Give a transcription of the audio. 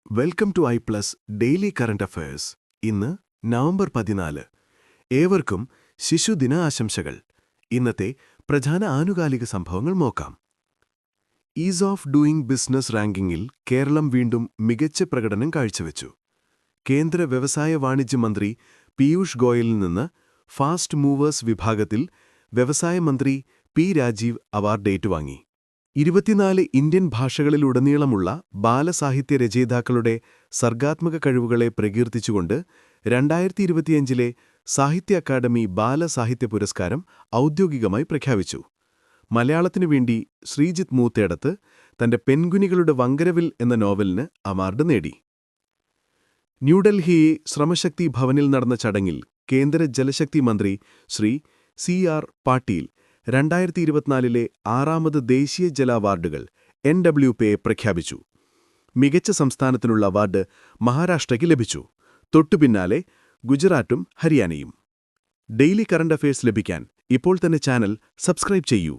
Welcome to I plus daily current affairs. ഇന്ന് November 14. ഏവർക്കും ശിശുദിന ആശംസകൾ. ഇന്നത്തെ പ്രധാന ആനുകാലിക സംഭവങ്ങൾ നോക്കാം. ഈസ് ഓഫ് ഡൂയിങ് ബിസിനസ് റാങ്കിങ്ങിൽ കേരളം വീണ്ടും മികച്ച പ്രകടനം കാഴ്ചവെച്ചു. കേന്ദ്ര വ്യവസായ വാണിജ്യ മന്ത്രി പീയൂഷ് ഗോയലിൽ നിന്ന് ഫാസ്റ്റ് മൂവേഴ്സ് വിഭാഗത്തിൽ വ്യവസായ മന്ത്രി പി രാജീവ് അവാർഡ് ഏറ്റുവാങ്ങി. 24 ഇന്ത്യൻ ഭാഷകളിലുടനീളമുള്ള ബാലസാഹിത്യ രചയിതാക്കളുടെ സർഗാത്മക കഴിവുകളെ പ്രകീർത്തിച്ചുകൊണ്ട് 2025 സാഹിത്യ അക്കാദമി ബാലസാഹിത്യ പുരസ്കാരം ഔദ്യോഗികമായി പ്രഖ്യാപിച്ചു. മലയാളത്തിനുവേണ്ടി ശ്രീജിത്ത് മൂത്തേടത്ത് തന്റെ പെൺകുനികളുടെ വങ്കരവിൽ എന്ന നോവലിന് അവാർഡ് നേടി. ന്യൂഡൽഹി ശ്രമശക്തി ഭവനിൽ നടന്ന ചടങ്ങിൽ കേന്ദ്ര ജലശക്തി മന്ത്രി ശ്രീ CR പാട്ടീൽ 2024 6ാമത് ദേശീയ ജല അവാർഡുകൾ NWPA പ്രഖ്യാപിച്ചു. മികച്ച സംസ്ഥാനത്തിനുള്ള അവാർഡ് മഹാരാഷ്ട്രയ്ക്ക് ലഭിച്ചു. തൊട്ടുപിന്നാലെ ഗുജറാത്തും ഹരിയാനയും. ഡെയിലി കറന്റ് അഫയേഴ്സ് ലഭിക്കാൻ ഇപ്പോൾ തന്നെ ചാനൽ സബ്സ്ക്രൈബ് ചെയ്യൂ.